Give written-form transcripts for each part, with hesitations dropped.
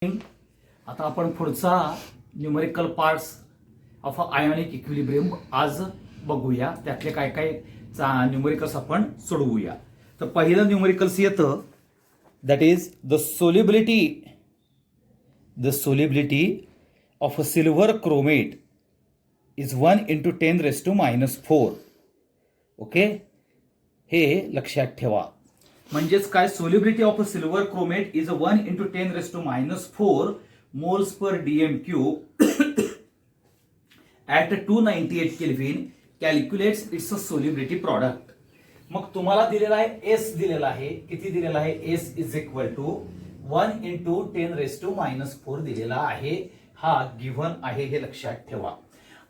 आता आपण पुढचा numerical parts of ionic equilibrium आज बघूया. त्यातले काय काय न्यूमेरिकल्स आपण सोडवूया. तर पहिलं न्यूमेरिकल्स येतं that is the solubility of a silver chromate is 1 × 10⁻⁴. Okay, हे लक्षात ठेवा. म्हणजेच काय, solubility of a silver chromate is 1 × 10⁻⁴ moles per dm cube at 298 Kelvin calculates its solubility product. मग तुम्हाला दिलेला आहे S दिलेला आहे. किती दिलेला आहे? S इज इक्वल टू 1 × 10⁻⁴ दिलेला आहे. हा गिव्हन आहे, हे लक्षात ठेवा.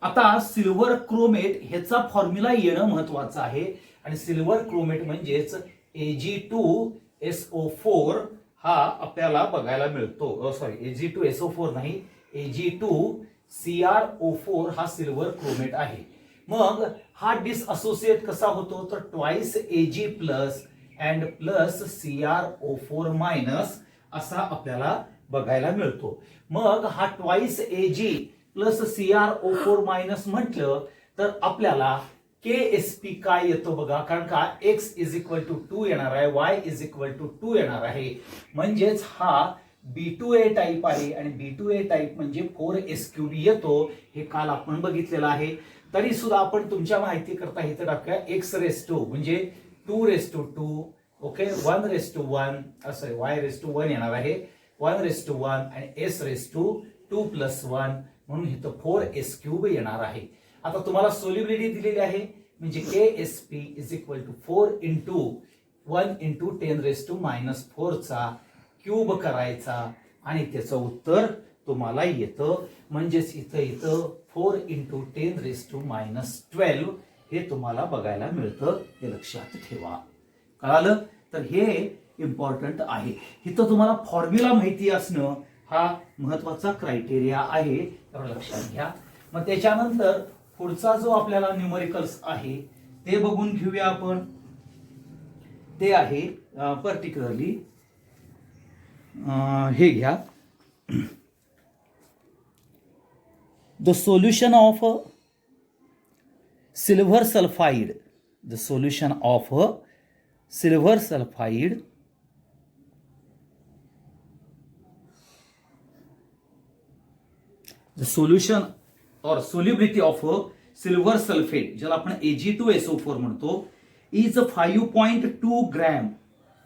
आता सिल्वर क्रोमेट ह्याचा फॉर्म्युला येणं महत्वाचं आहे. आणि सिल्वर क्रोमेट म्हणजेच Ag2SO4 हा आपल्याला बघायला मिळतो. सॉरी, Ag2SO4 नाही, Ag2CrO4 हा सिल्वर क्रोमेट आहे. मग हा डिसअसोसिएट कसा होतो? तर twice Ag plus and plus CrO4 minus असा आपल्याला बघायला मिळतो. मग हा twice Ag plus CrO4 minus म्हटलं तर आपल्याला KSP काय येतो बघा. कारण का x इज इक्वल टू 2 येणार आहे, y इज इक्वल टू 2 येणार आहे. म्हणजेच हा B2A टाईप आहे. आणि B2A टाईप म्हणजे 4s³ येतो. हे काल आपण बघितलेलं आहे. तरी सुद्धा आपण तुमच्या माहिती करता इथे टाकूया x⁻² म्हणजे 2⁻², ओके, 1⁻1 असं y⁻1 येणार आहे, 1⁻1 आणि s⁻2 + 1 म्हणून इथं 4s³ येणार आहे. आता तुम्हाला सोल्युबिलिटी दिलेली आहे म्हणजे KSP इज इक्वल टू 4 × 1 × 10⁻⁴ चा क्यूब करायचा आणि त्याचं उत्तर तुम्हाला येतं. म्हणजेच इथं 4 × 10⁻12 हे तुम्हाला बघायला मिळतं. हे लक्षात ठेवा. कळालं? तर हे इम्पॉर्टंट आहे. इथं तुम्हाला फॉर्म्युला माहिती असणं हा महत्वाचा क्रायटेरिया आहे, तर लक्षात घ्या. मग त्याच्यानंतर पुढचा जो आपल्याला न्यूमेरिकल्स आहे ते बघून घेऊया आपण. ते आहे पर्टिक्युलरली हे घ्या, the solution of silver sulphide. The solution of silver sulphide the solution or solubility of silver sulphate ज्याला आपण Ag2SO4 म्हणतो is 5.2 gram.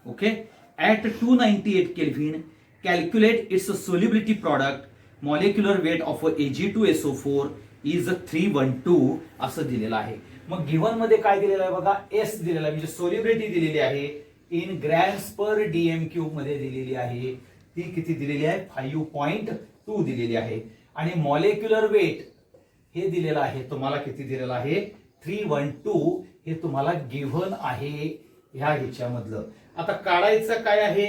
Okay, at 298 kelvin calculate its solubility product. Molecular weight of Ag2SO4 is 312 असं दिलेलं आहे. मग given मध्ये काय दिलेलं आहे बघा, S दिलेला आहे म्हणजे सोल्युबिलिटी दिलेली आहे इन ग्रॅम्स पर dm³ मध्ये दिलेली आहे. ती किती दिलेली आहे? 5.2 दिलेली आहे. आणि मॉलिक्युलर वेट हे दिलेलं आहे तुम्हाला, किती दिलेलं आहे? 312 हे तुम्हाला गिव्हन आहे ह्याच्यामधलं. आता काढायचं काय आहे?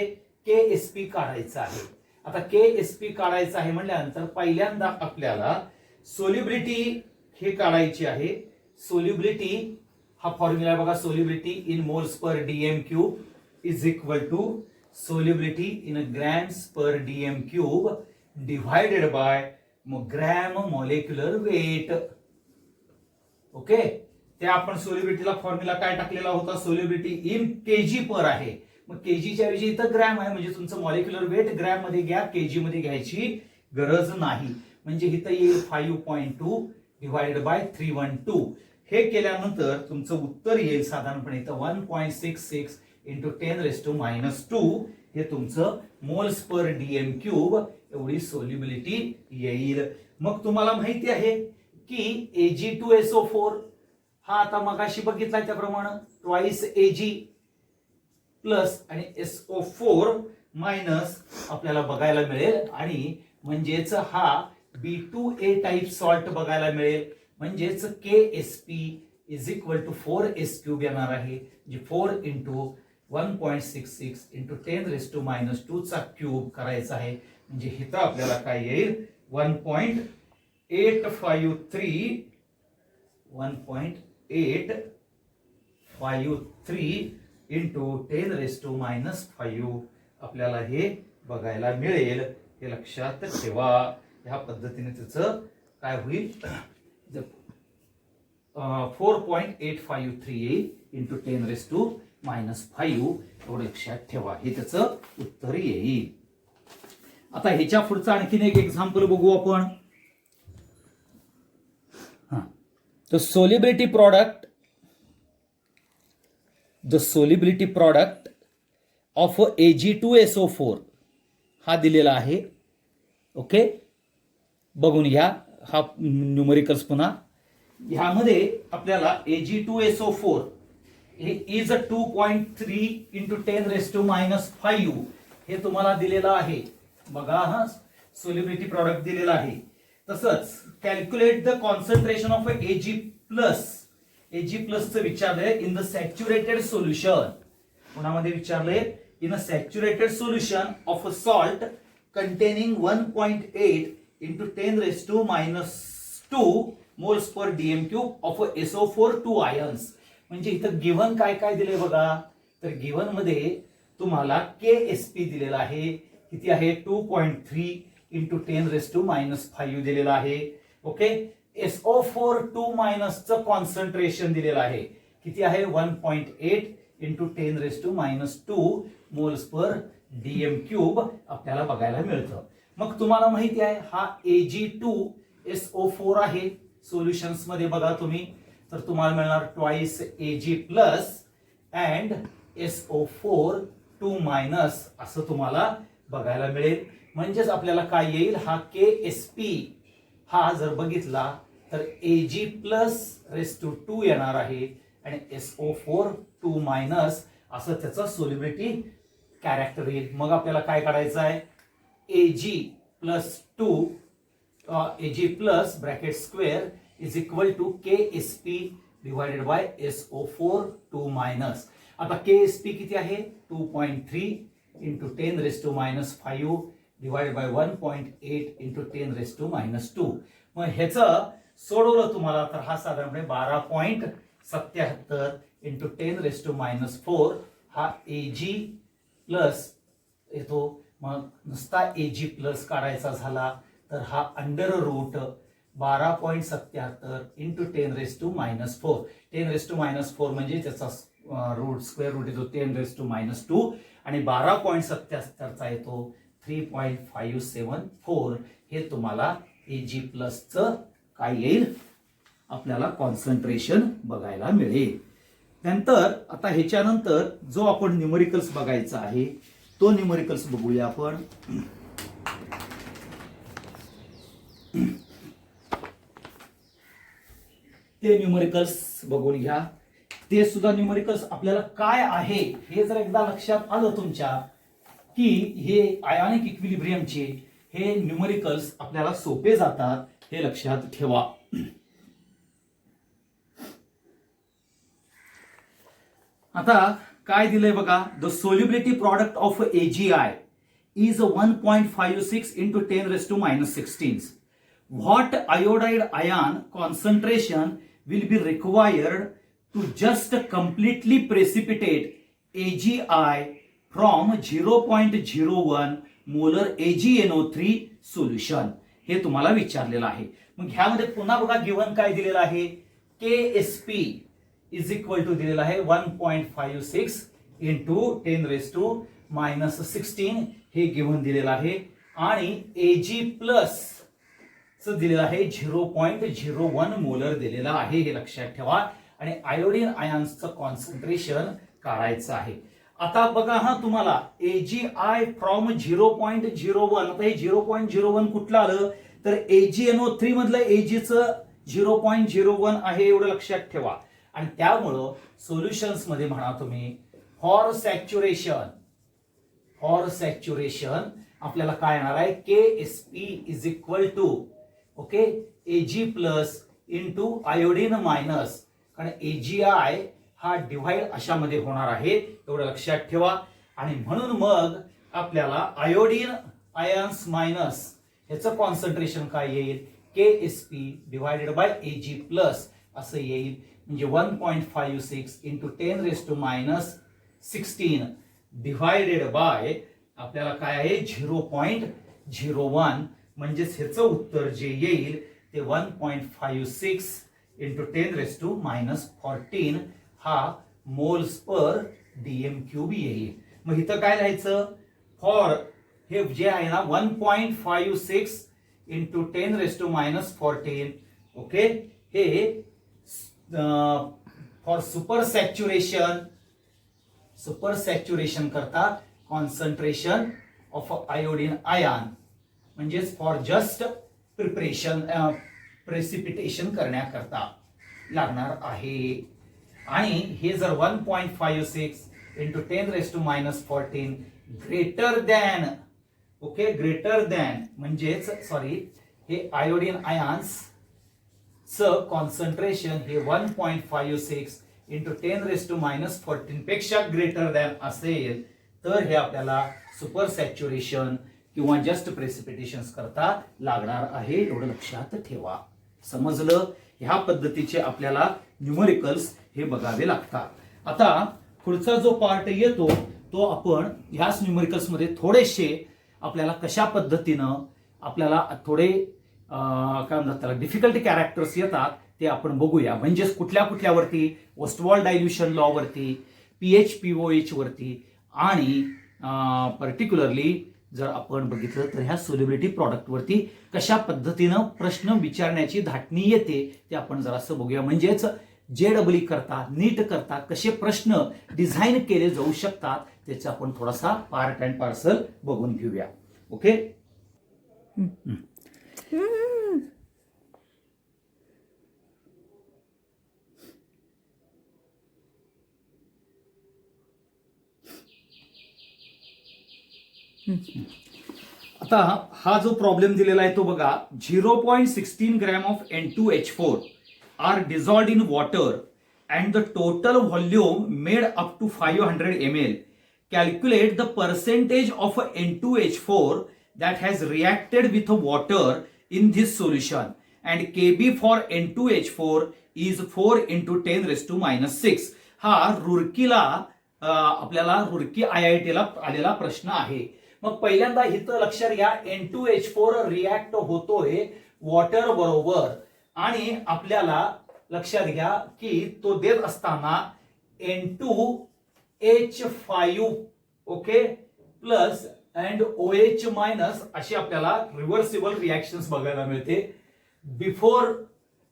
KSP काढायचं आहे. आता KSP काढायचं आहे म्हटल्यानंतर पहिल्यांदा आपल्याला सोल्युबिलिटी हे काढायची आहे. सोल्युबिलिटी हा फॉर्म्युला बघा, solubility in moles per dm³ is equal to solubility in grams per dm³ divided by gram molecular weight. Okay, ते आपण सोल्युबिलिटीला फॉर्म्युला काय टाकलेला होता? सोल्युबिलिटी इन kg पर आहे. मग kgच्या ऐवजी इथं ग्रॅम आहे म्हणजे तुमचं मॉलिक्युलर वेट ग्रॅम मध्ये घ्या, kg मध्ये घ्यायची गरज नाही. म्हणजे इथं येईल 5.2 डिवाइडेड बाय 312. हे केल्यानंतर तुमचं उत्तर येईल साधारणपणे इथं 1.66 × 10⁻². हे तुमचं मोल्स पर dm³ एवढी सोल्युबिलिटी येईल. मग तुम्हाला माहिती आहे की Ag2SO4 हा आता मगाशी बघितला त्याप्रमाणे ट्वाइस Ag प्लस आणि SO4 मायनस आपल्याला बघायला मिळेल. आणि म्हणजेच हा B2A टाईप सॉल्ट बघायला मिळेल. म्हणजेच KSP is equal to 4s³ येणार आहे. जे 4 × 1.66 × 10⁻² चा क्यूब करायचा आहे. म्हणजे इथं आपल्याला काय येईल? 1.853 × 10⁻5 आपल्याला हे बघायला मिळेल. हे लक्षात ठेवा. ह्या पद्धतीने त्याचं काय होईल 4.853 येईल इंटू 10⁻⁻5 एवढं लक्षात ठेवा. हे त्याचं उत्तर येईल. आता ह्याच्या पुढचं आणखीन एक एक्झाम्पल बघू आपण. The solubility product of Ag2SO4 हा दिलेला आहे. ओके, बघून घ्या हा न्यूमरिकल्स पुन्हा. ह्यामध्ये आपल्याला Ag2SO4 हे इज 2.3 इंटू 10⁻⁻5 हे तुम्हाला दिलेलं आहे. बघा हा सोल्युबिलिटी प्रॉडक्ट दिलेला आहे. तसंच calculate the concentration of Ag प्लसचं विचारलंय इन द सॅच्युरेटेड सोल्युशन. कोणामध्ये विचारलंय? In a saturated solution of a salt containing 1.8 into 10⁻² moles per dm³ of SO4 2 ions. म्हणजे इथं गिव्हन काय काय दिले बघा. तर गिव्हन मध्ये तुम्हाला KSP दिलेला आहे. किती आहे? 2.3 इंटू 10⁻⁻5 दिलेला आहे. ओके, SO4 2- चं कॉन्सन्ट्रेशन दिलेलं आहे. किती आहे? 1.8 इंटू 10⁻² मोल्स पर dm³ आपल्याला बघायला मिळतं. मग तुम्हाला माहिती आहे हा Ag2SO4 आहे. सोल्युशन्स मध्ये बघा तुम्ही, तर तुम्हाला मिळणार twice Ag plus and SO4 2- असं तुम्हाला बघायला मिळेल. म्हणजेच आपल्याला काय येईल? हा KSP हा जर बघितला तर Ag+2 येणार आहे आणि SO4 2- असं त्याचं सोल्युबिलिटी कॅरेक्टर येईल. मग आपल्याला काय काढायचं आहे? Ag plus bracket square is equal to KSP divided by SO4 2-. आता KSP किती आहे? 2.3 इंटू 10⁻⁵ डिवाइडेड बाय 1.8 इंटू 10⁻². मग ह्याचं सोडवलं तुम्हाला तर हा साधारणपणे 12.77 इंटू 10⁻⁴ हा Ag प्लस येतो. मग नुसता Ag प्लस काढायचा झाला तर हा अंडर रूट 12.77 इंटू 10⁻⁴. 10⁻⁴ म्हणजे त्याचा रूट स्क्वेअर रूट येतो 10⁻² आणि 12.77चा येतो 3.574. हे तुम्हाला Ag प्लसचं काय येईल? आपल्याला कॉन्सन्ट्रेशन बघायला मिळेल. नंतर आता ह्याच्यानंतर जो आपण न्यूमरिकल्स बघायचा आहे तो न्यूमरिकल्स बघूया आपण. ते न्यूमरिकल्स बघून घ्या. ते सुद्धा न्यूमरिकल्स आपल्याला काय आहे हे जर एकदा लक्षात आलं तुमच्या की हे आयोनिक इक्विलिब्रियमचे हे न्यूमरिकल्स आपल्याला सोपे जातात, हे लक्षात ठेवा. आता काय दिलंय बघा. The solubility product of AgI is 1.56 into 10⁻⁻16. What iodide ion concentration will be required to just completely precipitate AgI from 0.01 molar AgNO3 solution? हे तुम्हाला विचारलेलं आहे. मग ह्यामध्ये पुन्हा बघा गिव्हन काय दिलेलं आहे? KSP इज इक्वल टू दिलेला आहे 1.56 इंटू 10⁻⁻16 हे गिव्हन दिलेलं आहे आणि Ag प्लस दिलेलं आहे 0.01 मोलर दिलेला आहे. हे लक्षात ठेवा. आणि आयोडीन आयन्सचं कॉन्सन्ट्रेशन काढायचं आहे. आता बघा हा तुम्हाला AgI फ्रॉम 0.01. आता हे 0.01 कुठलं आलं तर AgNO3 मधलं Agचं 0.01 आहे एवढं लक्षात ठेवा. आणि त्यामुळं सोल्युशन्स मध्ये म्हणा तुम्ही फॉर सॅच्युरेशन आपल्याला काय येणार आहे? KSP is equal to okay Ag plus into iodine minus. कारण AgI हा डिव्हाइड अशामध्ये होणार आहे एवढं लक्षात ठेवा. आणि म्हणून मग आपल्याला आयोडीन आयन्स मायनस ह्याचं कॉन्सन्ट्रेशन काय येईल? KSP divided bye Ag plus असं येईल. म्हणजे 1.56 इंटू 10⁻⁻16 डिवायडेड बाय आपल्याला काय आहे? 0.01 म्हणजेच ह्याचं उत्तर जे येईल ते 1.56 इंटू 10⁻⁻14 हा मोल्स पर डीएम क्यूब येईल. मग इथं काय लिहायचं? फॉर हे जे आहे ना 1.56 इंटू 10⁻⁻14 ओके, हे फॉर सुपर सॅच्युरेशन करता कॉन्सन्ट्रेशन ऑफ आयोडीन आयन म्हणजेच फॉर जस्ट प्रेसिपिटेशन करण्याकरता लागणार आहे. आणि हे जर 1.56 इंटू 10⁻⁻14 ग्रेटर दॅन म्हणजेच सॉरी हे आयोडीन आयन्स कॉन्सन्ट्रेशन हे 1.56 इंटू 10⁻⁻14 पेक्षा ग्रेटर दॅन असेल तर हे आपल्याला सुपर सॅच्युरेशन किंवा जस्ट प्रेसिपिटेशन करता लागणार आहे. एवढं लक्षात ठेवा. समजलं? ह्या पद्धतीचे आपल्याला न्यूमरिकल्स हे बघावे लागतात. आता पुढचा जो पार्ट येतो तो आपण ह्याच न्यूमरिकल्स मध्ये थोडेसे आपल्याला कशा पद्धतीनं आपल्याला थोडे काय म्हणतात त्याला डिफिकल्टी कॅरेक्टर्स येतात ते आपण बघूया. म्हणजेच कुठल्यावरती वेस्टवॉल डायल्युशन लॉ वरती, pH वरती आणि पर्टिक्युलरली जर आपण बघितलं तर ह्या सोल्युबिलिटी प्रॉडक्ट वरती कशा पद्धतीनं प्रश्न विचारण्याची धाटणी येते ते आपण जरासं बघूया. म्हणजेच JEE करता नीट करता कसे प्रश्न डिझाईन केले जाऊ शकतात त्याचा आपण थोडासा पार्ट अँड पार्सल बघून घेऊया. ओके. आता हा जो प्रॉब्लेम दिलेला आहे तो बघा. 0.16 gram of N2H4 are dissolved in water and the total volume made up to 500 ml. Calculate the percentage of N2H4 that has reacted with water in this solution and Kb for N2H4 is 4 into 10⁻⁻6. हा रुरकीला आपल्याला Roorkee IIT ला आलेला प्रश्न आहे. मग पहिल्यांदा इथं लक्षात घ्या N2H4 रिॲक्ट होतोय वॉटर बरोबर आणि आपल्याला लक्षात घ्या की तो देत असताना N2H5 okay plus and OH minus अशी आपल्याला रिव्हर्सिबल रिॲक्शन्स बघायला मिळते. बिफोर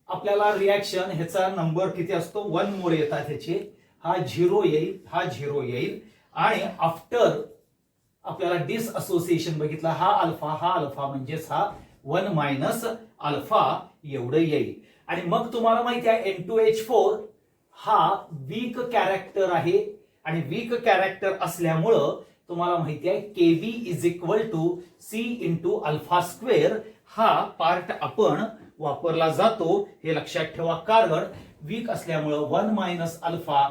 आपल्याला रिॲक्शन ह्याचा नंबर किती असतो 1 मोल येतात ह्याचे. हा 0 येईल, हा 0 येईल आणि आफ्टर आपल्याला डिसअसोसिएशन बघितला हा अल्फा म्हणजेच हा 1 मायनस अल्फा एवढं येईल. आणि मग तुम्हाला माहिती आहे N2H4 हा वीक कॅरेक्टर आहे आणि वीक कॅरेक्टर असल्यामुळं तुम्हाला माहिती आहे Kb is equal to C into alpha square हा पार्ट आपण वापरला जातो. हे लक्षात ठेवा कारण वीक असल्यामुळं 1 मायनस अल्फा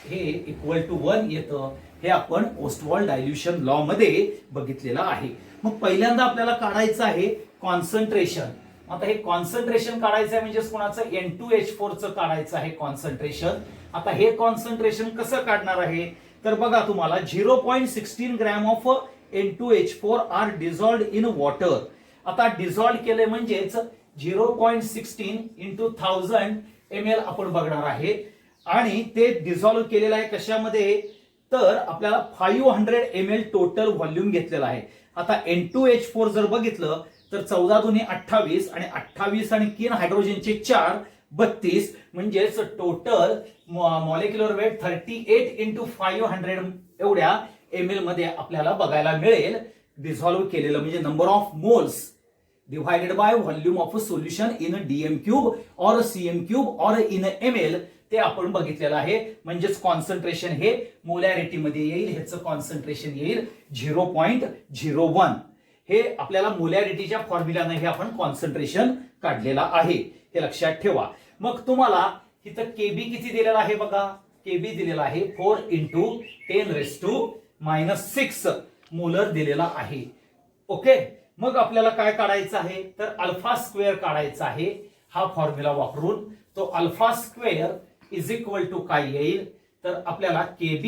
हे इक्वल टू 1 येतं. हे आपण वेस्टवॉल डायल्युशन लॉ मध्ये बघितलेलं आहे. मग पहिल्यांदा आपल्याला काढायचं आहे कॉन्सन्ट्रेशन. आता हे कॉन्सन्ट्रेशन काढायचं आहे म्हणजे कोणाचं N2H4 चं काढायचं आहे कॉन्सन्ट्रेशन. आता हे कॉन्सन्ट्रेशन कसं काढणार आहे तर बघा तुम्हाला 0.16 gram of N2H4 are dissolved in water. आता डिझॉल्व्ह केले म्हणजेच 0.16 इंटू 1000 ml आपण बघणार आहे आणि ते डिझॉल्व्ह केलेलं आहे कशामध्ये तर आपल्याला 500 ml टोटल व्हॉल्यूम घेतलेला आहे. आता N2H4 जर बघितलं तर 14 दूनी 28 आणि 28 आणि 3 हायड्रोजनचे 4 32 म्हणजेच टोटल मॉलिक्युलर वेट 38 इंटू 500 एवढ्या ml मध्ये आपल्याला बघायला मिळेल डिझॉल्व्ह केलेलं. म्हणजे number of moles divided by volume of a solution in DM cube और CM क्यूब और इन ml ते आपण बघितलेलं आहे. म्हणजेच कॉन्सन्ट्रेशन हे मोलॅरिटी मध्ये येईल. ह्याचं कॉन्सन्ट्रेशन येईल 0.01. हे आपल्याला मोलॅरिटीच्या फॉर्म्युलाने हे आपण कॉन्सन्ट्रेशन काढलेला आहे. हे लक्षात ठेवा. मग तुम्हाला इथं Kb किती दिलेला आहे बघा. Kb दिलेला आहे 4 इंटू 10⁻⁻6 मोलर दिलेला आहे. ओके. मग आपल्याला काय काढायचं आहे तर अल्फा स्क्वेअर काढायचा आहे. हा फॉर्म्युला वापरून तो alpha square is equal to काय येईल तर आपल्याला Kb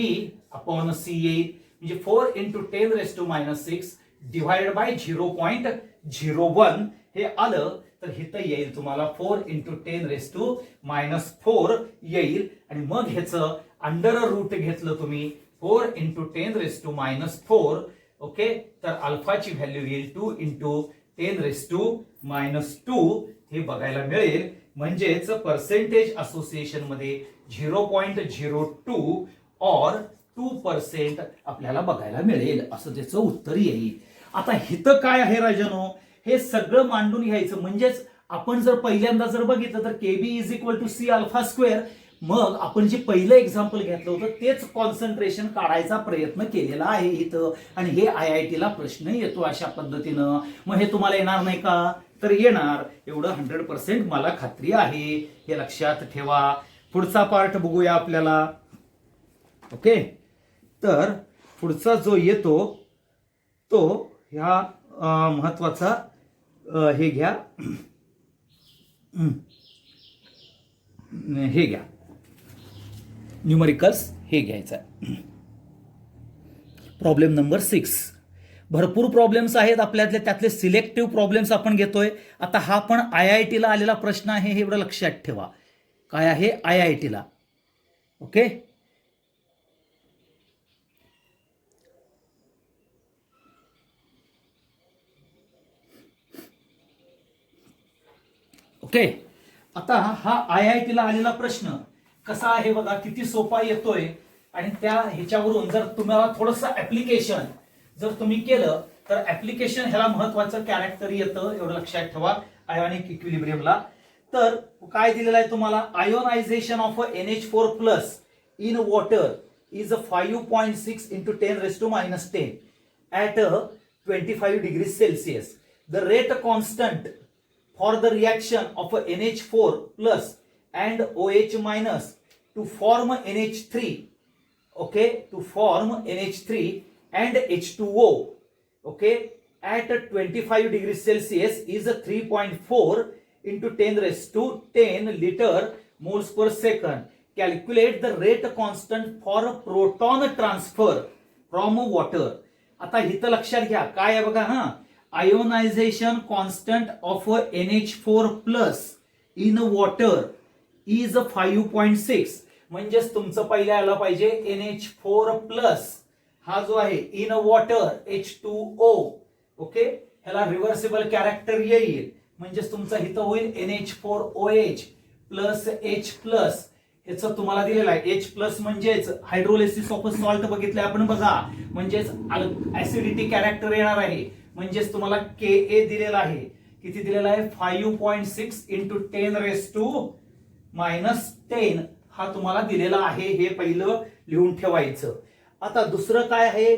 अपॉन C येईल. म्हणजे 4 इंटू 10⁻⁻6 डिवाइडेड बाय 0.01 हे आलं तर इथं येईल तुम्हाला 4 × 10⁻⁻4 येईल. आणि मग ह्याचं अंडर रूट घेतलं तुम्ही 4 × 10⁻⁻4. ओके, तर अल्फाची व्हॅल्यू येईल 2 × 10⁻⁻2 हे बघायला मिळेल. म्हणजेच पर्सेंटेज असोसिएशन मध्ये 0.02 और 2% आपल्याला बघायला मिळेल, असं त्याचं उत्तर येईल. आता हिथं काय आहे राजानो, हे सगळं मांडून घ्यायचं. म्हणजेच आपण जर पहिल्यांदा जर बघितलं तर K B is equal to C alpha square. मग आपण जे पहिलं एक्झाम्पल घेतलं होतं तेच कॉन्सन्ट्रेशन काढायचा प्रयत्न केलेला आहे इथं. आणि हे IIT ला प्रश्न येतो अशा पद्धतीनं. मग हे तुम्हाला येणार नाही का? तर येणार, एवढं 100% मला खात्री आहे. हे लक्षात ठेवा. पुढचा पार्ट बघूया आपल्याला. ओके, तर पुढचा जो येतो तो ह्या महत्वाचा हे घ्या, हे घ्या, न्यूमरिकल्स हे घ्यायचं आहे. Problem number 6. भरपूर प्रॉब्लेम्स आहेत आपल्यातले, त्यातले सिलेक्टिव्ह प्रॉब्लेम्स आपण घेतोय. आता हा पण IIT ला आलेला प्रश्न आहे, हे एवढं लक्षात ठेवा. काय आहे? IIT ला. Okay, okay. आता हा IIT ला आलेला प्रश्न कसा आहे बघा, किती सोपा येतोय. आणि त्या ह्याच्यावरून जर तुम्हाला थोडंसं ऍप्लिकेशन जर तुम्ही केलं तर ऍप्लिकेशन ह्याला महत्वाचं कॅरेक्टर येतं, एवढं लक्षात ठेवा. आयोनिक इक्विलिब्रियमला तर काय दिलेलं आहे तुम्हाला? Ionisation of NH4 plus in water is 5.6 × 10⁻10 at 25 degrees Celsius. The rate constant for the reaction of NH4 plus and OH minus to form NH3, okay, to form NH3 and H2O, okay, at 25 degrees Celsius is 3.4 × 10⁻10 liter moles per second. Calculate the rate constant for proton transfer from water. आता इथं लक्षात घ्या काय आहे बघा. Ionisation constant of NH4 plus in water is 5.6. म्हणजेच तुमचं पहिलं आलं पाहिजे NH4 प्लस हा जो आहे इन वॉटर H2O. ओके, ह्याला रिव्हर्सिबल कॅरेक्टर येईल. म्हणजेच तुमचा इथं होईल NH4OH प्लस H प्लस. याचं तुम्हाला दिलेलं आहे H प्लस म्हणजेच हायड्रोलिसिस ऑफ सॉल्ट बघितलंय आपण बघा. म्हणजेच ऍसिडिटी कॅरेक्टर येणार आहे. म्हणजेच तुम्हाला Ka दिलेला आहे. किती दिलेला आहे? 5.6 × 10⁻10 हा तुम्हाला दिलेला आहे. हे पहिलं लिहून ठेवायचं. आता दुसरं काय आहे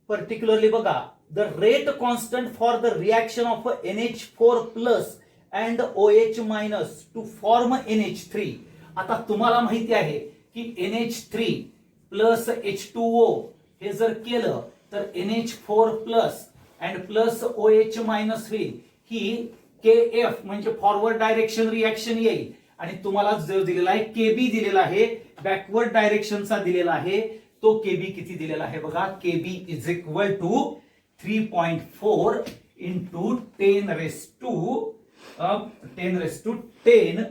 पर्टिक्युलरली बघा. The rate constant for the reaction of NH4 plus and OH minus two form NH3. आता तुम्हाला माहिती आहे की NH3 प्लस H2O हे जर केलं तर NH4 plus and plus OH minus होईल. ही KF म्हणजे फॉरवर्ड डायरेक्शन रिएक्शन येईल. आणि तुम्हाला जो दिलेला आहे KB दिलेला आहे, बॅकवर्ड डायरेक्शनचा दिलेला आहे. तो KB किती दिलेला आहे बघा. KB is equal to 3.4 × 10⁻10.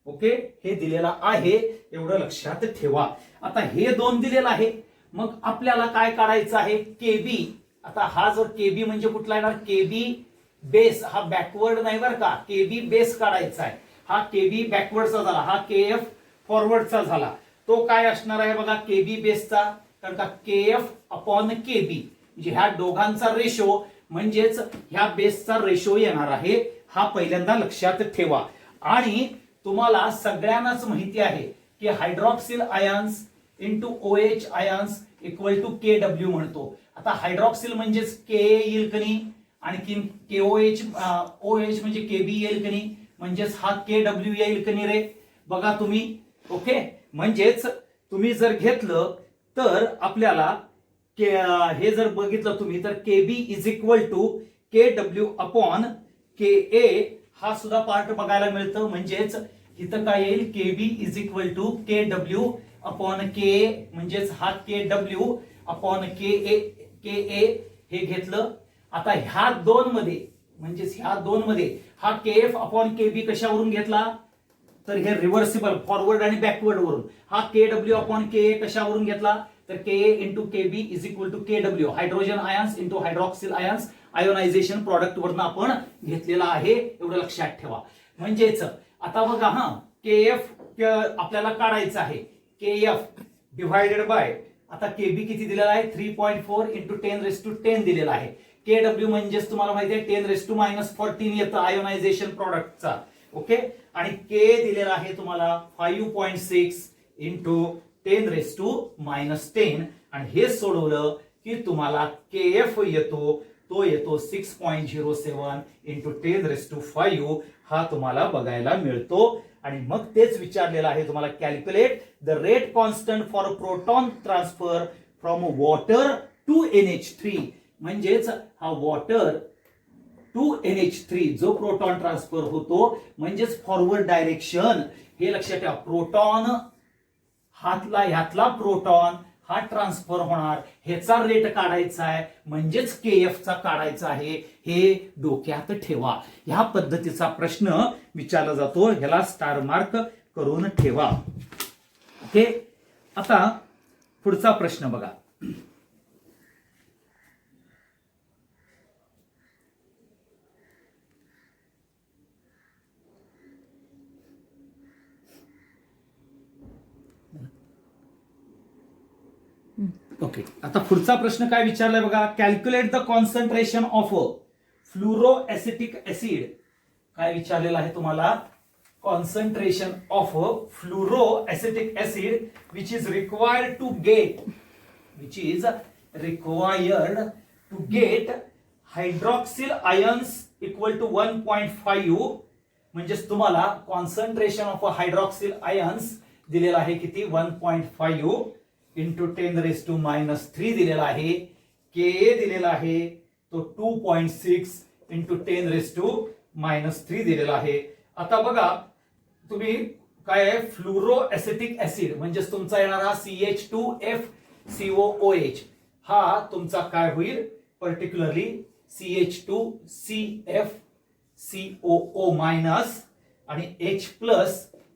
Okay, हे दिलेला आहे, एवढं लक्षात ठेवा. आता हे दोन दिलेलं आहे. मग आपल्याला काय काढायचं आहे? KB. आता हा जर KB म्हणजे कुठला येणार? KB base. हा बॅकवर्ड नाही बरं का, KB बेस काढायचा आहे. हा KB बॅकवर्डचा झाला, हा KF फॉरवर्डचा झाला. तो काय असणार आहे बघा KB बेसचा, कारण का KF अपॉन KB म्हणजे ह्या दोघांचा रेशो म्हणजेच ह्या बेसचा रेशो येणार आहे. हा पहिल्यांदा लक्षात ठेवा. आणि तुम्हाला सगळ्यांनाच माहिती आहे की hydroxyl ions into OH ions equal to KW म्हणतो. आता हायड्रॉक्सिल म्हणजेच Ka येईल कनी, आणखीन KOH OH म्हणजे KB येईल कनी, म्हणजेच हा KW येईल कनी रे. बघा तुम्ही. ओके, म्हणजेच तुम्ही जर घेतलं तर आपल्याला हे जर बघितलं तुम्ही तर KB is equal to KW upon KA हा सुद्धा पार्ट बघायला मिळतं. म्हणजेच इथं काय येईल? KB is equal to KW upon KA म्हणजेच हा KW अपॉन KA हे घेतलं आता ह्या दोन मध्ये म्हणजेच ह्या दोन मध्ये हा केएफ अपॉन केबी कशावरून घेतला, तर हे रिव्हर्सिबल फॉरवर्ड आणि बॅकवर्ड वरून. हा केडब्ल्यू अपॉन के कशावरून घेतला, तर K into Kb is equal to केडब्ल्यू hydrogen ions into hydroxyl ions ionisation product वरून आपण घेतलेला आहे, एवढं लक्षात ठेवा. म्हणजेच आता बघा हा केएफ आपल्याला काढायचं आहे, केएफ डिव्हायडेड बाय आता केबी किती दिलेला आहे 3.4 इंटू 10⁻10 दिलेला आहे. केडब्ल्यू म्हणजेच तुम्हाला माहिती आहे 10⁻14 येतं आयोनायझेशन प्रॉडक्टचा. ओके, आणि के दिलेला आहे तुम्हाला 5.6 इंटू 10⁻10 आणि हे सोडवलं की तुम्हाला केएफ येतो, तो येतो 6.07 इंटू 10⁻5 हा तुम्हाला बघायला मिळतो. आणि मग तेच विचारलेलं आहे तुम्हाला, calculate the rate constant for proton transfer from water to NH3. म्हणजेच हा वॉटर टू NH3 जो प्रोटॉन ट्रान्सफर होतो म्हणजेच फॉरवर्ड डायरेक्शन, हे लक्षात ठेवा. प्रोटॉन ह्यातला प्रोटॉन हा ट्रान्सफर होणार, ह्याचा रेट काढायचा आहे म्हणजेच केएफ चा काढायचा आहे, हे डोक्यात ठेवा. ह्या पद्धतीचा प्रश्न विचारला जातो, ह्याला स्टार मार्क करून ठेवा. ओके, आता पुढचा प्रश्न बघा. ओके, आता पुढचा प्रश्न काय विचारलाय बघा, calculate the concentration of fluoroacetic acid. काय विचारलेलं आहे तुम्हाला, concentration of fluoroacetic acid which is required to get hydroxyl ions equal to 1.5. म्हणजेच तुम्हाला कॉन्सन्ट्रेशन ऑफ हायड्रॉक्सिल आयन्स दिलेला आहे किती 1.5 इंटू 10⁻³ दिलेला आहे. के दिलेला आहे तो 2.6 इंटू 10⁻³ दिलेला आहे. आता बघा तुम्ही काय आहे, फ्लुरोएसिटिक ऍसिड म्हणजेच तुमचा येणारा CH2FCOOH हा तुमचा काय होईल, पर्टिक्युलरली CH2CFCOO मायनस आणि H+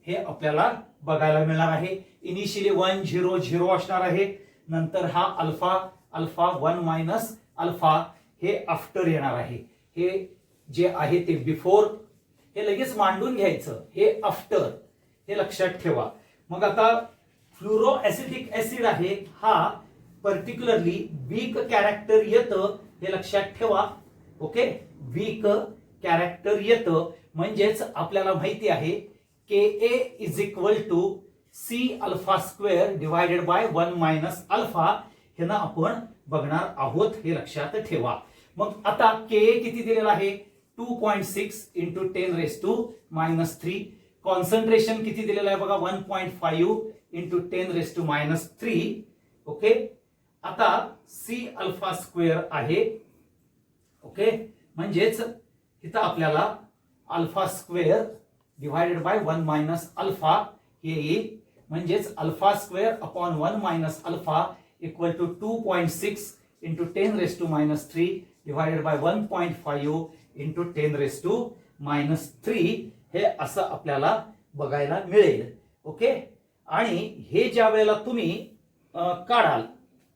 हे आपल्याला बघायला मिळणार आहे. इनिशियली 1 0 0 असणार आहे, नंतर हा अल्फा अल्फा 1 मायनस अल्फा हे आफ्टर येणार आहे. हे जे आहे ते बिफोर, हे लगेच मांडून घ्यायचं, हे आफ्टर, हे लक्षात ठेवा. मग आता फ्लुरोएसिटिक ऍसिड आहे, हा पर्टिक्युलरली वीक कॅरेक्टर येतं, हे लक्षात ठेवा. ओके, वीक कॅरेक्टर येतं म्हणजेच आपल्याला माहिती आहे Ka is equal to C alpha square divided by 1 minus alpha, हे ना आपण बघणार आहोत, हे लक्षात ठेवा. मग आता Ka किती दिलेला आहे 2.6 इंटू 10⁻³ कॉन्सन्ट्रेशन किती दिलेलं आहे बघा 1.5 इंटू 10⁻³. ओके, आता C अल्फा स्क्वेअर आहे. ओके, म्हणजेच इथं आपल्याला alpha square divided by 1 minus alpha हे येईल. म्हणजेच alpha square upon 1 minus alpha equal to 2.6 into 10⁻³ divided by 1.5 into 10⁻³ हे असं आपल्याला बघायला मिळेल. ओके, आणि हे ज्या वेळेला तुम्ही काढाल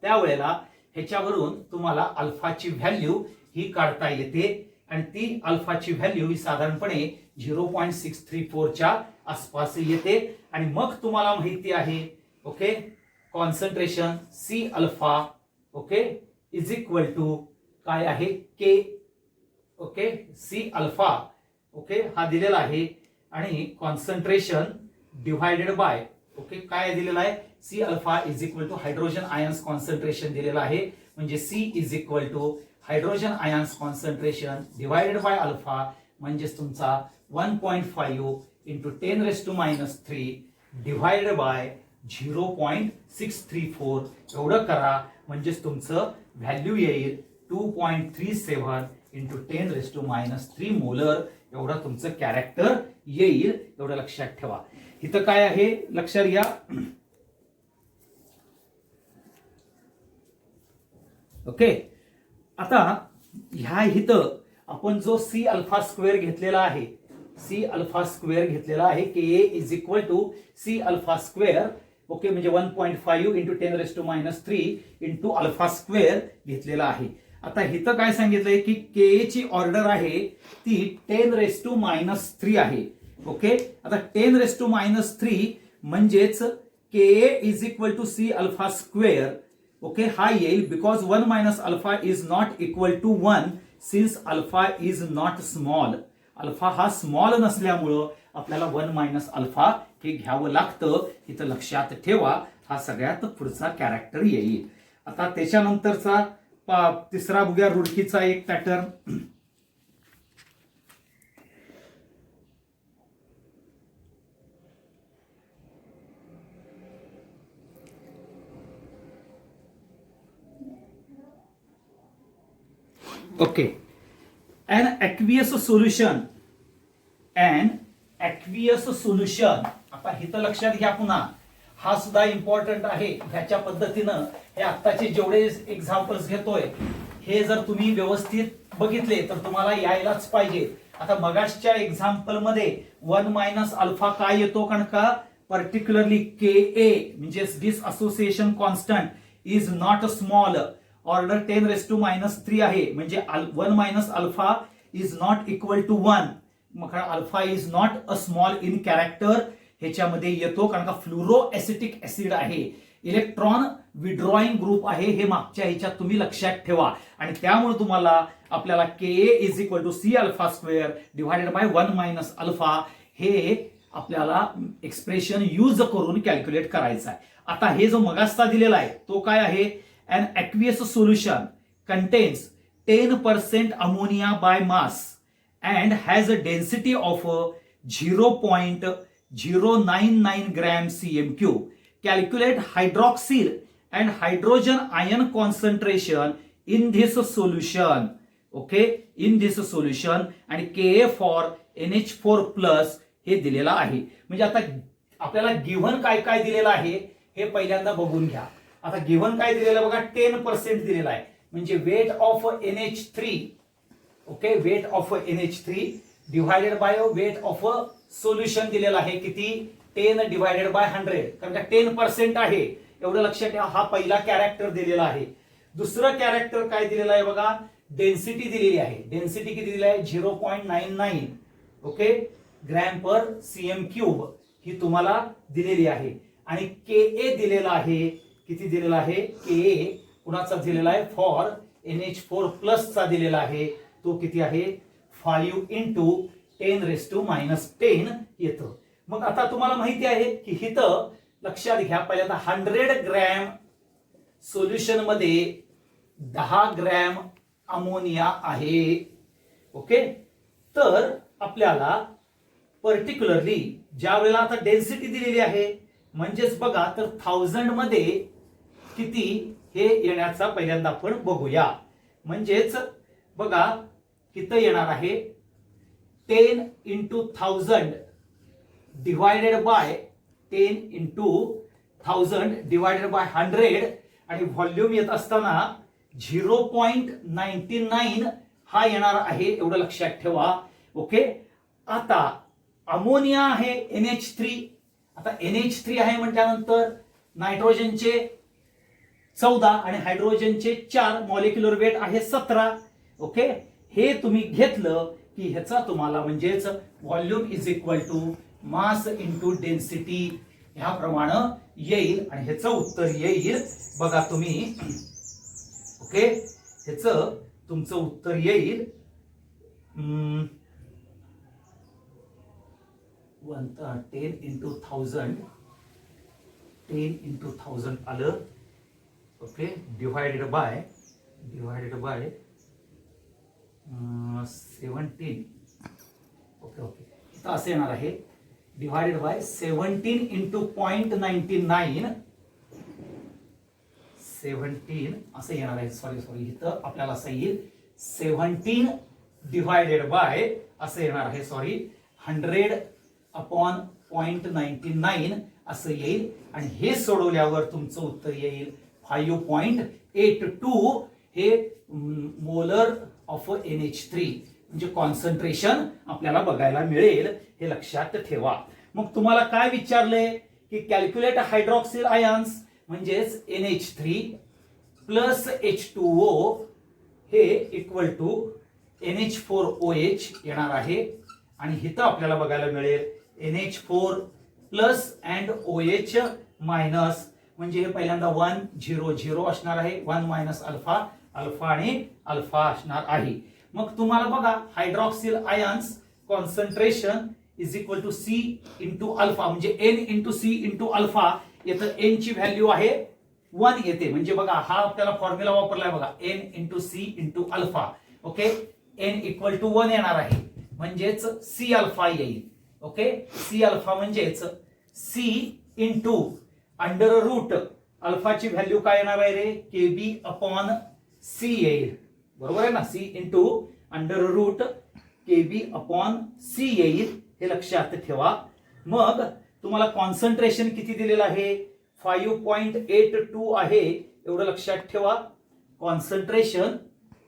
त्यावेळेला ह्याच्यावरून तुम्हाला अल्फाची व्हॅल्यू ही काढता येते आणि ती अल्फाची व्हॅल्यू ही साधारणपणे 0.634 च्या आसपास येते. आणि मग तुम्हाला माहिती आहे okay, concentration C alpha okay is equal to काय आहे के. ओके, C अल्फा ओके हा दिलेला आहे आणि कॉन्सन्ट्रेशन डिवायडेड बाय ओके काय दिलेला आहे C alpha is equal two hydrogen ions concentration दिलेला आहे. म्हणजे C is equal two hydrogen ions concentration divided by alpha म्हणजेच तुमचा 1.5 इंटू 10⁻³ डिवायडेड बाय 0.634 एवढं करा. म्हणजेच तुमचं व्हॅल्यू येईल 2.37 इंटू 10⁻³ मोलर एवढं तुमचं कॅरेक्टर येईल, एवढं लक्षात ठेवा. इथं काय आहे लक्षात घ्या. ओके, आता ह्या इथं आपण जो सी अल्फा स्क्वेअर घेतलेला आहे, सी अल्फा स्क्वेअर घेतलेला आहे, K A is equal to C alpha square, okay, म्हणजे 1.5 इंटू 10⁻³ इंटू अल्फा स्क्वेअर घेतलेला आहे. आता इथं काय सांगितलंय की के ए ची ऑर्डर आहे ती 10⁻³ आहे. ओके, आता 10⁻³ म्हणजेच K A is equal to C alpha square. Okay, हा येईल because 1 minus alpha is not equal to 1 since alpha is not small. Alpha हा स्मॉल नसल्यामुळं आपल्याला 1 मायनस अल्फा हे घ्यावं लागतं. इथं लक्षात ठेवा, हा सगळ्यात पुढचा कॅरेक्टर येईल. आता त्याच्यानंतरचा तिसरा बघूया रुडकीचा एक pattern. Okay, an aqueous solution, an aqueous solution. आता इथं लक्षात घ्या पुन्हा, हा सुद्धा इम्पॉर्टंट आहे. ह्याच्या पद्धतीनं हे आत्ताचे जेवढे एक्झाम्पल्स घेतोय हे जर तुम्ही व्यवस्थित बघितले तर तुम्हाला यायलाच पाहिजे. आता मगाशच्या एक्झाम्पल मध्ये 1 मायनस अल्फा काय येतो, कारण का पर्टिक्युलरली के ए म्हणजे dissociation constant is not small, order 10⁻³ आहे, म्हणजे 1 minus alpha is not equal to 1. मग alpha is not a small in character ह्याच्यामध्ये येतो, कारण का फ्लुरो एसिटिक ऍसिड आहे, इलेक्ट्रॉन विड्रॉइंग ग्रुप आहे. हे मागच्या ह्याच्यात तुम्ही लक्षात ठेवा. आणि त्यामुळे तुम्हाला आपल्याला K A is equal to C alpha square divided by 1 minus alpha हे आपल्याला एक्सप्रेशन यूज करून कॅल्क्युलेट करायचं आहे. आता हे जो मगासचा दिलेला आहे तो काय आहे, an aqueous solution contains 10% ammonia by mass and has a density of 0.099 gram cm3. Calculate hydroxyl and hydrogen ion concentration in this solution. Okay, in this solution and Ka for NH4 plus हे दिलेला आहे. म्हणजे आता आपल्याला given काय काय दिलेलं आहे हे पहिल्यांदा बघून घ्या. आता गिव्हन काय दिलेलं बघा, 10% दिलेला आहे, म्हणजे weight of NH3. Okay, weight of NH3 divided by weight of solution दिलेला आहे किती, 10 डिवायडेड बाय 100, कारण का 10% आहे एवढं लक्षात ठेवा. हा पहिला कॅरेक्टर दिलेला आहे. दुसरं कॅरेक्टर काय दिलेलं आहे बघा, डेन्सिटी दिलेली आहे. डेन्सिटी किती दिली आहे, 0.99. ओके, ग्रॅम पर cm³ ही तुम्हाला दिलेली आहे. आणि Ka दिलेला आहे, किती दिलेला आहे, के कुणाचा दिलेला आहे, फॉर NH4 प्लस चा दिलेला आहे. तो किती आहे, 5 इंटू 10⁻10 येतं. मग आता तुम्हाला माहिती आहे की इथं लक्षात घ्या, पहिल्यांदा 100 ग्रॅम सोल्युशन मध्ये 10 ग्रॅम अमोनिया आहे. ओके, तर आपल्याला पर्टिक्युलरली ज्या वेळेला आता डेन्सिटी दिलेली आहे, म्हणजेच बघा तर 1000 मध्ये किती हे येण्याचा पहिल्यांदा आपण बघूया. म्हणजेच बघा किती येणार आहे, 10 into 1000 divided by 10 into 1000 divided by 100 आणि व्हॉल्यूम येत असताना 0.99 हा येणार आहे, एवढं लक्षात ठेवा. ओके, आता अमोनिया आहे NH3. आता NH3 आहे म्हटल्यानंतर नायट्रोजनचे 14 आणि हायड्रोजनचे 4, मॉलिक्युलर वेट आहे 17. ओके, हे तुम्ही घेतलं की ह्याचा तुम्हाला म्हणजेच volume is equal to mass into density ह्याप्रमाणे येईल. आणि ह्याचं उत्तर येईल बघा तुम्ही. ओके, ह्याचं तुमचं उत्तर येईल 10 इंटू 1000 आलं. Okay, divided by 17. Okay okay, इथं असं येणार आहे डिवायडेड बाय 17 इंटू 0.99. 17 असं येणार आहे. सॉरी इथं आपल्याला असं येईल 17 डिवायडेड बाय असं येणार आहे. सॉरी 100/0.99 असं येईल. आणि हे सोडवल्यावर तुमचं उत्तर येईल 5.82. हे मोलर ऑफ NH3 म्हणजे कॉन्सन्ट्रेशन आपल्याला बघायला मिळेल, हे लक्षात ठेवा. मग तुम्हाला काय विचारलंय की कॅल्क्युलेट हायड्रॉक्सिल आयन्स म्हणजेच NH3 प्लस H2O हे इक्वल टू NH4OH येणार आहे. आणि इथं आपल्याला बघायला मिळेल NH4 plus and OH minus, म्हणजे हे पहिल्यांदा 1 0 0 असणार आहे, 1 मायनस अल्फा, अल्फा आणि अल्फा असणार आहे. मग तुम्हाला बघा hydroxyl ions concentration is equal to C into alpha, म्हणजे N into C into alpha येतं. N ची व्हॅल्यू आहे 1 येते, म्हणजे बघा हा आपल्याला फॉर्म्युला वापरलाय बघा, N into C into alpha. Okay, N equal to 1 येणार आहे, म्हणजेच C अल्फा येईल. ओके, C अल्फा म्हणजेच C इंटू अंडर रूट अल्फाची व्हॅल्यू काय येणार आहे रे, KB अपॉन C येईल. बरोबर आहे ना, C into under root KB upon C येईल, हे लक्षात ठेवा. मग तुम्हाला कॉन्सन्ट्रेशन किती दिलेलं आहे, 5.82 आहे, एवढं लक्षात ठेवा कॉन्सन्ट्रेशन.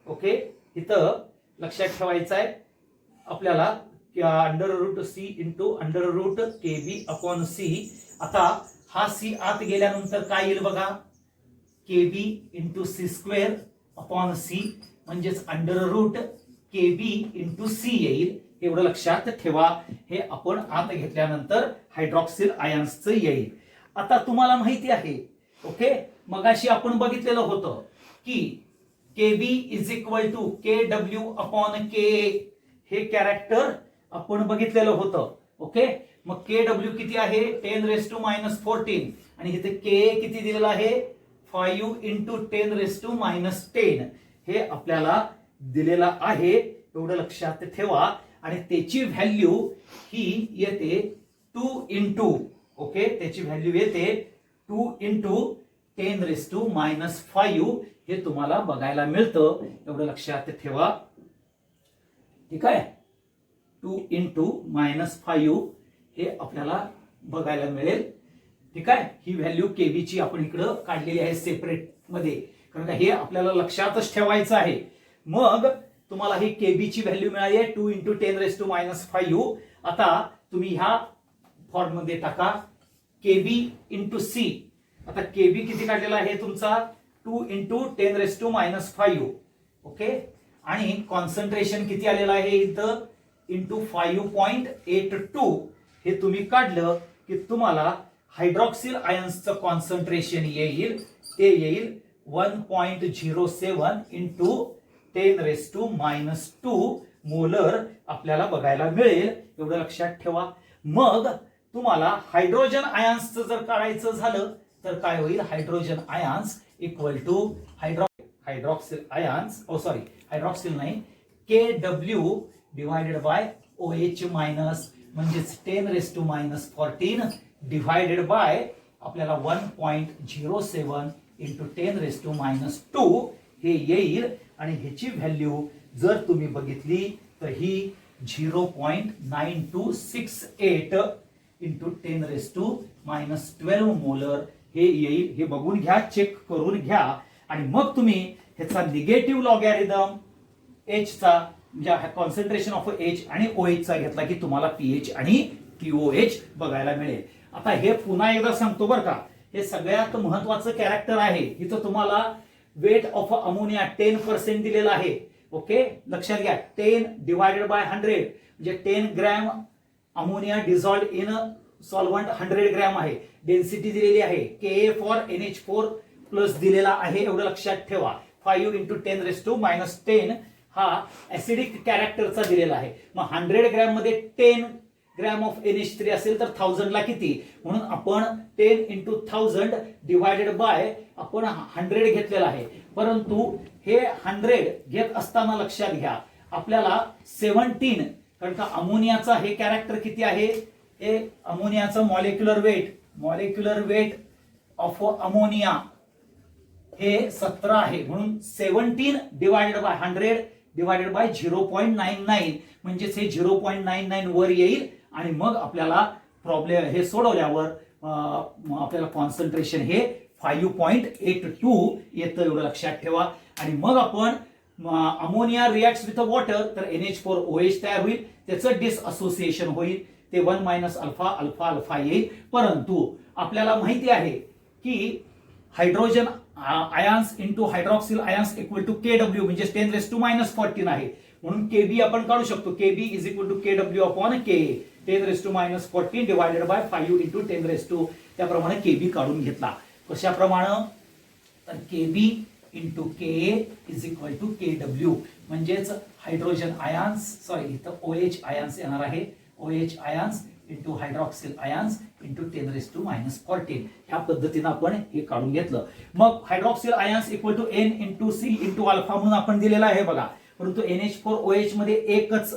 ओके, इथं लक्षात ठेवायचं आहे आपल्याला under root C into under root KB upon C. आता हा C आत गेल्यानंतर काय येईल बघा, KB into C square upon C, म्हणजेच under root KB into C येईल, एवढं लक्षात ठेवा. हे आपण आत घेतल्यानंतर हायड्रॉक्सिल आयन्सचं येईल. आता तुम्हाला माहिती आहे, ओके, मगाशी आपण बघितलेलं होतं की KB is equal to KW upon KA, हे कॅरेक्टर आपण बघितलेलं होतं. ओके, मग KW किती आहे, 10⁻⁻14, आणि इथे KA किती दिलेलं आहे, 5 इंटू 10⁻⁻10, हे आपल्याला दिलेलं आहे, एवढं लक्षात ठेवा. आणि त्याची व्हॅल्यू ही येते 2 इंटू, ओके, त्याची व्हॅल्यू येते 2 इंटू 10⁻⁻5, हे तुम्हाला बघायला मिळतं, एवढं लक्षात ठेवा. ठीक आहे, 2 इंटू -5 हे आपल्याला बघायला मिळेल. ठीक आहे, ही व्हॅल्यू KB ची आपण इकडं काढलेली आहे सेपरेट मध्ये, कारण का हे आपल्याला लक्षातच ठेवायचं आहे. मग तुम्हाला ही KB ची व्हॅल्यू मिळाली आहे 2 इंटू 10⁻⁻5. आता तुम्ही ह्या फॉर्म मध्ये टाका KB इंटू C. आता KB किती काढलेला आहे तुमचा, 2 इंटू 10⁻⁻5. ओके, आणि कॉन्सन्ट्रेशन किती आलेलं आहे इथं, इंटू 5.82. हे तुम्ही काढलं की तुम्हाला हायड्रॉक्सिल आयन्सचं कॉन्सन्ट्रेशन येईल, ते येईल 1.07 इंटू 10⁻² मोलर आपल्याला बघायला मिळेल, एवढं लक्षात ठेवा. मग तुम्हाला हायड्रोजन आयन्सचं जर काढायचं झालं तर काय होईल, hydrogen ions equal to hydroxyl ions, sorry hydroxyl नाही, KW divided by OH minus, म्हणजेच 10⁻⁻14 डिवायडेड बाय आपल्याला 1.07 इंटू 10⁻², हे येईल. आणि ह्याची व्हॅल्यू जर तुम्ही बघितली तर ही 0.9268 इंटू 10⁻12 मोलर हे येईल. हे बघून घ्या, चेक करून घ्या. आणि मग तुम्ही ह्याचा निगेटिव्ह लॉगॅरिथम H चा, म्हणजे कॉन्सन्ट्रेशन ऑफ H आणि OH चा घेतला की तुम्हाला pH आणि TOH बघायला मिळेल. आता हे पुन्हा एकदा सांगतो बरं का, हे सगळ्यात महत्वाचं कॅरेक्टर आहे. इथं तुम्हाला वेट ऑफ अमोनिया 10% दिलेला आहे. ओके, लक्षात घ्या, 10 डिवायडेड बाय 100, म्हणजे 10 gram ammonia dissolved in solvent 100 gram आहे. डेन्सिटी दिलेली आहे, Ka फॉर NH4 प्लस दिलेला आहे, एवढं लक्षात ठेवा. 5 इंटू 10⁻10 हा ऍसिडिक कॅरेक्टरचा दिलेला आहे. मग 100 ग्रॅम मध्ये 10 ग्रॅम ऑफ NH3 असेल तर 1000 ला किती, म्हणून आपण 10 इंटू 1000 डिवायडेड बाय आपण 100 घेतलेला आहे. परंतु हे 100 घेत असताना लक्षात घ्या आपल्याला 17, कारण का अमोनियाचा हे कॅरेक्टर किती आहे, हे अमोनियाचा मॉलिक्युलर वेट ऑफ अमोनिया हे 17 आहे, म्हणून 17 डिवायडेड बाय 100 डिवायडेड बाय 0.99, म्हणजेच हे 0.99 वर येईल. आणि मग आपल्याला प्रॉब्लेम हे सोडवल्यावर आपल्याला कॉन्सन्ट्रेशन हे 5.82 येतं, एवढं लक्षात ठेवा. आणि मग आपण अमोनिया रिॲक्ट्स विथ वॉटर तर NH4OH तयार होईल, त्याचं डिसअसोसिएशन होईल, ते 1 मायनस अल्फा अल्फा अल्फा येईल. परंतु आपल्याला माहिती आहे की hydrogen ions into hydroxyl ions equal to KW म्हणजे 10⁻⁻14 आहे. म्हणून KB आपण काढू शकतो. KB is equal to KW upon Ka. 10⁻⁻14 divided by 5 into 10 त्याप्रमाणे KB काढून घेतला. कशाप्रमाणे? तर KB into Ka is equal to KW म्हणजेच हायड्रोजन आयन्स सॉरी इथं OH आयन्स येणार आहे. OH ions into hydroxyl ions into 10⁻⁻14 ह्या पद्धतीने आपण हे काढून घेतलं. मग hydroxyl ions equal to N into C into alpha म्हणून आपण दिलेला आहे बघा. परंतु NH4OH मध्ये एकच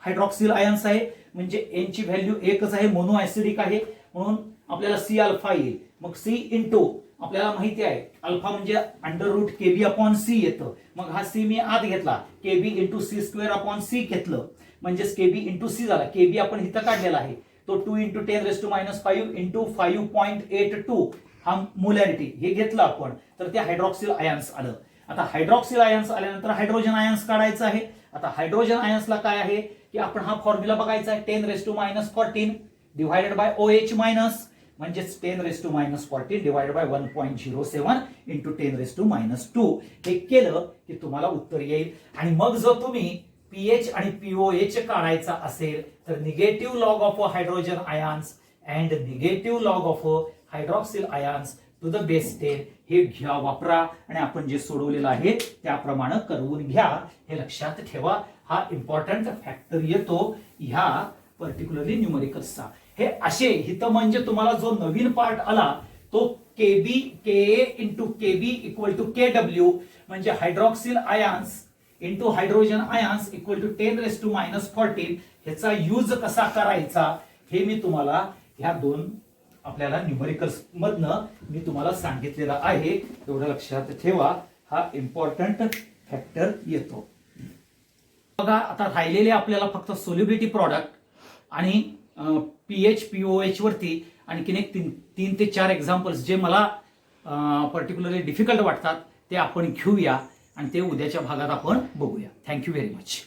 हायड्रॉक्सिल आयन्स आहे म्हणजे N ची व्हॅल्यू एकच आहे, मोनो ऍसिडिक आहे, म्हणून आपल्याला C अल्फा येईल. मग C इंटू आपल्याला माहिती आहे अल्फा म्हणजे under root KB upon C येतं. मग हा C मी आत घेतला, KB into C² upon C घेतलं म्हणजेच KB इंटू C झाला. KB आपण इथं काढलेला आहे तो 2 इंटू 10⁻⁵ इंटू 5.82 हा मोलॅरिटी हे घेतलं आपण तर ते हायड्रॉक्सिल आयन्स आलं. आता हायड्रॉक्सिल आयन्स आल्यानंतर हायड्रोजन आयन्स काढायचं आहे. आता हायड्रोजन आयन्सला काय आहे की आपण हा फॉर्म्युला बघायचा आहे 10⁻⁻14 डिवायडेड बाय OH मायनस म्हणजेच 10⁻⁻14 डिवायडेड बाय 1.07 इंटू 10⁻². हे केलं की तुम्हाला उत्तर येईल. आणि मग जर तुम्ही pH आणि pOH काढायचा असेल तर negative log of hydrogen ions and negative log of hydroxyl ions to the base 10 हे घ्या वापरा आणि आपण जे सोडवलेलं आहे त्याप्रमाणे करवून घ्या. हे लक्षात ठेवा. हा इम्पॉर्टंट फॅक्टर येतो ह्या पर्टिक्युलरली न्यूमरिकल्सचा. हे असे हिथं म्हणजे तुम्हाला जो नवीन पार्ट आला तो KB Ka into KB equal to KW म्हणजे hydroxyl ions into hydrogen ions equal to 10⁻⁻14 ह्याचा यूज कसा करायचा हे मी तुम्हाला ह्या दोन आपल्याला न्यूमरिकल्स मधनं मी तुम्हाला सांगितलेलं आहे. एवढं लक्षात ठेवा. हा इम्पॉर्टंट फॅक्टर येतो. बघा आता राहिलेले आपल्याला फक्त सोल्युबिलिटी प्रॉडक्ट आणि pH pOH वरती आणखीन एक 3 ते 4 एक्झाम्पल्स जे मला पर्टिक्युलरली डिफिकल्ट वाटतात ते आपण घेऊया आणि ते उद्याच्या भागात आपण बघूया. Thank you very much.